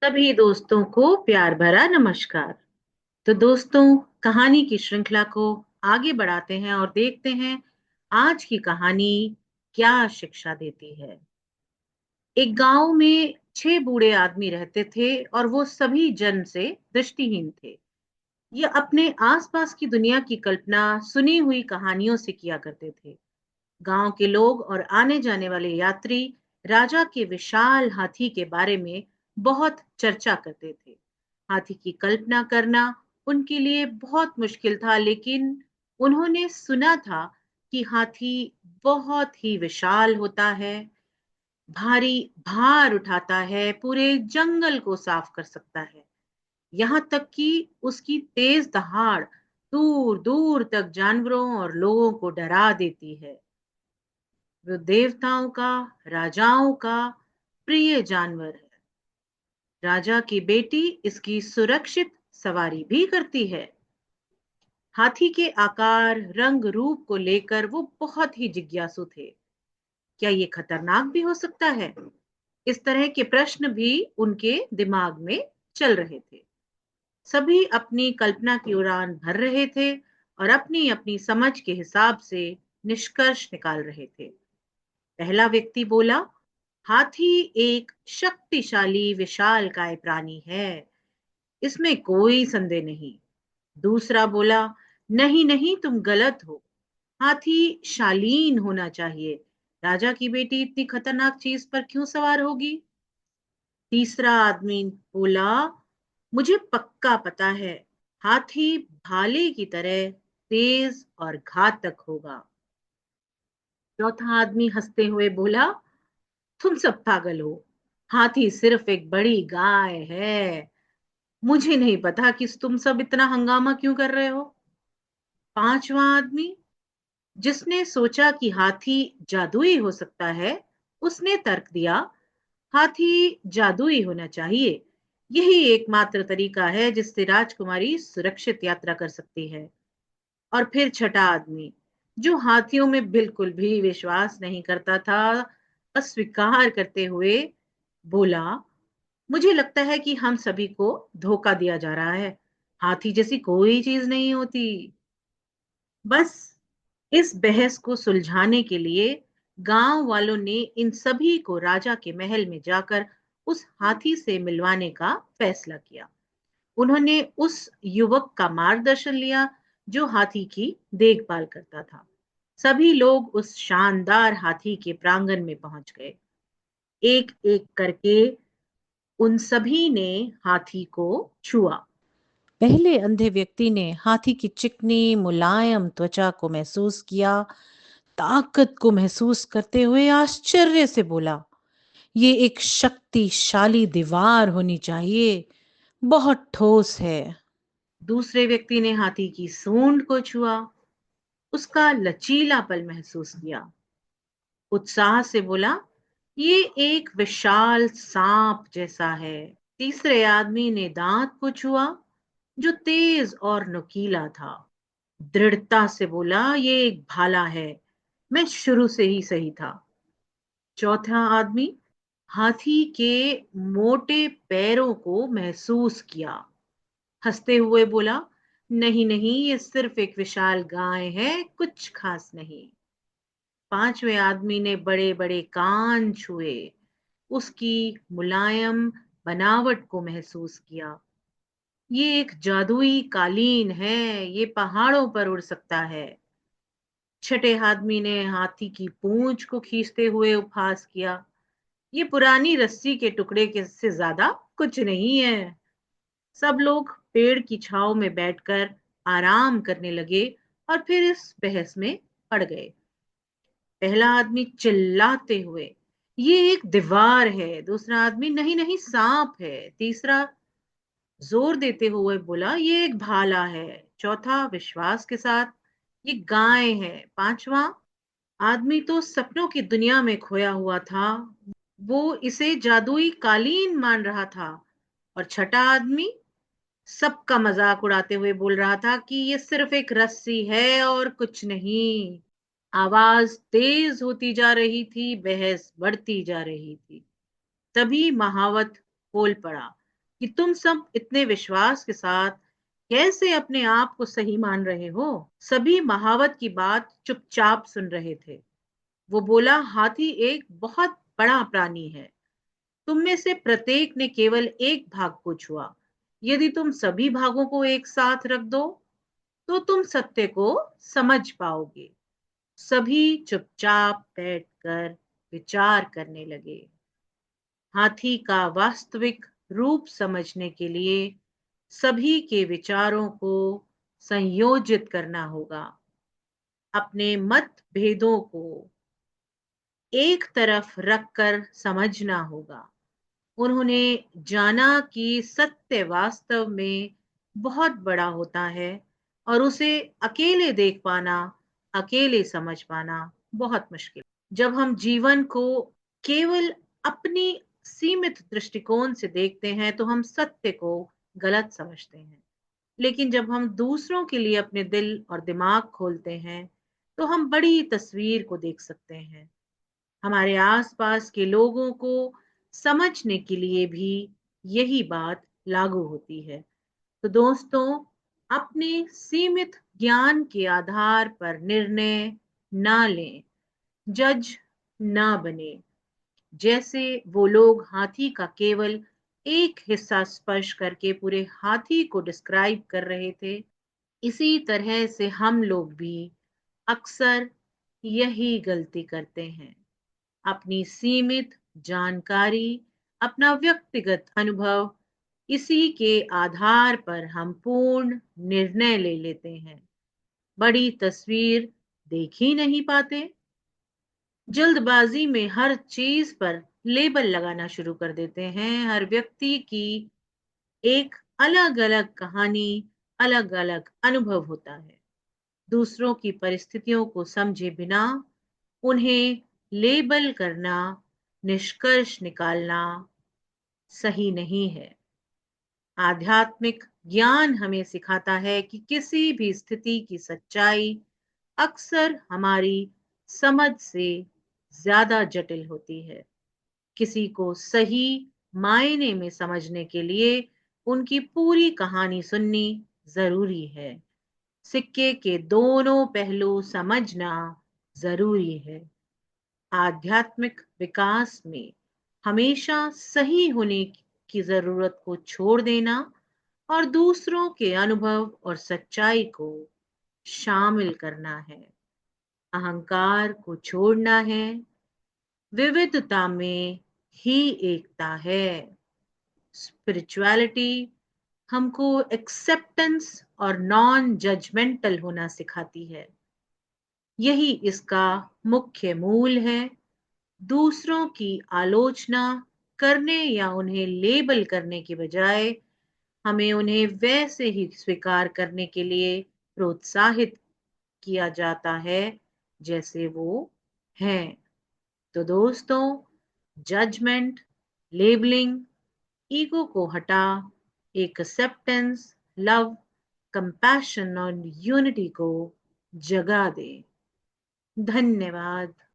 सभी दोस्तों को प्यार भरा नमस्कार। तो दोस्तों, कहानी की श्रृंखला को आगे बढ़ाते हैं और देखते हैं आज की कहानी क्या शिक्षा देती है। एक गांव में 6 बूढ़े आदमी रहते थे और वो सभी जन्म से दृष्टिहीन थे। ये अपने आसपास की दुनिया की कल्पना सुनी हुई कहानियों से किया करते थे। गांव के लोग और आने जाने वाले यात्री राजा के विशाल हाथी के बारे में बहुत चर्चा करते थे। हाथी की कल्पना करना उनके लिए बहुत मुश्किल था, लेकिन उन्होंने सुना था कि हाथी बहुत ही विशाल होता है, भारी भार उठाता है, पूरे जंगल को साफ कर सकता है। यहाँ तक कि उसकी तेज दहाड़ दूर दूर तक जानवरों और लोगों को डरा देती है। वो देवताओं का, राजाओं का प्रिय जानवर है। राजा की बेटी इसकी सुरक्षित सवारी भी करती है। हाथी के आकार, रंग, रूप को लेकर वो बहुत ही जिज्ञासु थे। क्या ये खतरनाक भी हो सकता है? इस तरह के प्रश्न भी उनके दिमाग में चल रहे थे। सभी अपनी कल्पना की उड़ान भर रहे थे और अपनी अपनी समझ के हिसाब से निष्कर्ष निकाल रहे थे। पहला व्यक्ति बोला, हाथी एक शक्तिशाली विशालकाय प्राणी है, इसमें कोई संदेह नहीं। दूसरा बोला, नहीं नहीं, तुम गलत हो। हाथी शालीन होना चाहिए। राजा की बेटी इतनी खतरनाक चीज पर क्यों सवार होगी? तीसरा आदमी बोला, मुझे पक्का पता है, हाथी भाले की तरह तेज और घातक होगा। चौथा आदमी हंसते हुए बोला, तुम सब पागल हो। हाथी सिर्फ एक बड़ी गाय है। मुझे नहीं पता कि तुम सब इतना हंगामा क्यों कर रहे हो। पांचवा आदमी, जिसने सोचा कि हाथी जादुई हो सकता है, उसने तर्क दिया, हाथी जादुई होना चाहिए। यही एकमात्र तरीका है जिससे राजकुमारी सुरक्षित यात्रा कर सकती है। और फिर छठा आदमी, जो हाथियों में बिल्कुल भी विश्वास नहीं करता था, अस्वीकार करते हुए बोला, मुझे लगता है कि हम सभी को धोखा दिया जा रहा है। हाथी जैसी कोई चीज नहीं होती। बस इस बहस को सुलझाने के लिए गांव वालों ने इन सभी को राजा के महल में जाकर उस हाथी से मिलवाने का फैसला किया। उन्होंने उस युवक का मार्गदर्शन लिया जो हाथी की देखभाल करता था। सभी लोग उस शानदार हाथी के प्रांगण में पहुंच गए। एक एक करके उन सभी ने हाथी को छुआ। पहले अंधे व्यक्ति ने हाथी की चिकनी मुलायम त्वचा को महसूस किया। ताकत को महसूस करते हुए आश्चर्य से बोला, ये एक शक्तिशाली दीवार होनी चाहिए, बहुत ठोस है। दूसरे व्यक्ति ने हाथी की सूंड को छुआ, उसका लचीलापन महसूस किया। उत्साह से बोला, ये एक विशाल सांप जैसा है। तीसरे आदमी ने दांत को छुआ, जो तेज और नुकीला था। दृढ़ता से बोला, ये एक भाला है, मैं शुरू से ही सही था। चौथा आदमी हाथी के मोटे पैरों को महसूस किया, हंसते हुए बोला, नहीं नहीं, ये सिर्फ एक विशाल गाय है, कुछ खास नहीं। पांचवें आदमी ने बड़े बड़े कान छुए, उसकी मुलायम बनावट को महसूस किया। ये एक जादुई कालीन है, ये पहाड़ों पर उड़ सकता है। छठे आदमी ने हाथी की पूंछ को खींचते हुए उपहास किया, ये पुरानी रस्सी के टुकड़े के से ज्यादा कुछ नहीं है। सब लोग पेड़ की छांव में बैठकर आराम करने लगे और फिर इस बहस में पड़ गए। पहला आदमी चिल्लाते हुए, ये एक दीवार है। दूसरा आदमी, नहीं नहीं, सांप है। तीसरा जोर देते हुए बोला, ये एक भाला है। चौथा विश्वास के साथ, ये गाय है। पांचवा आदमी तो सपनों की दुनिया में खोया हुआ था, वो इसे जादुई कालीन मान रहा था। और छठा आदमी सबका मजाक उड़ाते हुए बोल रहा था कि ये सिर्फ एक रस्सी है और कुछ नहीं। आवाज तेज होती जा रही थी, बहस बढ़ती जा रही थी। तभी महावत बोल पड़ा, कि तुम सब इतने विश्वास के साथ कैसे अपने आप को सही मान रहे हो। सभी महावत की बात चुपचाप सुन रहे थे। वो बोला, हाथी एक बहुत बड़ा प्राणी है। तुम में से प्रत्येक ने केवल एक भाग को छुआ। यदि तुम सभी भागों को एक साथ रख दो तो तुम सत्य को समझ पाओगे। सभी चुपचाप बैठकर विचार करने लगे। हाथी का वास्तविक रूप समझने के लिए सभी के विचारों को संयोजित करना होगा। अपने मतभेदों को एक तरफ रखकर समझना होगा। उन्होंने जाना कि सत्य वास्तव में बहुत बड़ा होता है और उसे अकेले देख पाना, अकेले समझ पाना बहुत मुश्किल। जब हम जीवन को केवल अपनी सीमित दृष्टिकोण से देखते हैं तो हम सत्य को गलत समझते हैं। लेकिन जब हम दूसरों के लिए अपने दिल और दिमाग खोलते हैं तो हम बड़ी तस्वीर को देख सकते हैं। हमारे आसपास के लोगों को समझने के लिए भी यही बात लागू होती है। तो दोस्तों, अपने सीमित ज्ञान के आधार पर निर्णय ना लें, जज ना बने। जैसे वो लोग हाथी का केवल एक हिस्सा स्पर्श करके पूरे हाथी को डिस्क्राइब कर रहे थे, इसी तरह से हम लोग भी अक्सर यही गलती करते हैं। अपनी सीमित जानकारी, अपना व्यक्तिगत अनुभव, इसी के आधार पर हम पूर्ण निर्णय ले लेते हैं। बड़ी तस्वीर देख ही नहीं पाते। जल्दबाजी में हर चीज पर लेबल लगाना शुरू कर देते हैं। हर व्यक्ति की एक अलग अलग कहानी, अलग अलग अनुभव होता है। दूसरों की परिस्थितियों को समझे बिना उन्हें लेबल करना, निष्कर्ष निकालना सही नहीं है। आध्यात्मिक ज्ञान हमें सिखाता है कि किसी भी स्थिति की सच्चाई अक्सर हमारी समझ से ज्यादा जटिल होती है। किसी को सही मायने में समझने के लिए उनकी पूरी कहानी सुननी जरूरी है। सिक्के के दोनों पहलू समझना जरूरी है। आध्यात्मिक विकास में हमेशा सही होने की जरूरत को छोड़ देना और दूसरों के अनुभव और सच्चाई को शामिल करना है। अहंकार को छोड़ना है। विविधता में ही एकता है। स्पिरिचुअलिटी हमको एक्सेप्टेंस और नॉन जजमेंटल होना सिखाती है। यही इसका मुख्य मूल है। दूसरों की आलोचना करने या उन्हें लेबल करने के बजाय हमें उन्हें वैसे ही स्वीकार करने के लिए प्रोत्साहित किया जाता है जैसे वो हैं। तो दोस्तों, जजमेंट, लेबलिंग, ईगो को हटा एक एक्सेप्टेंस, लव, कंपैशन और यूनिटी को जगा दे। धन्यवाद।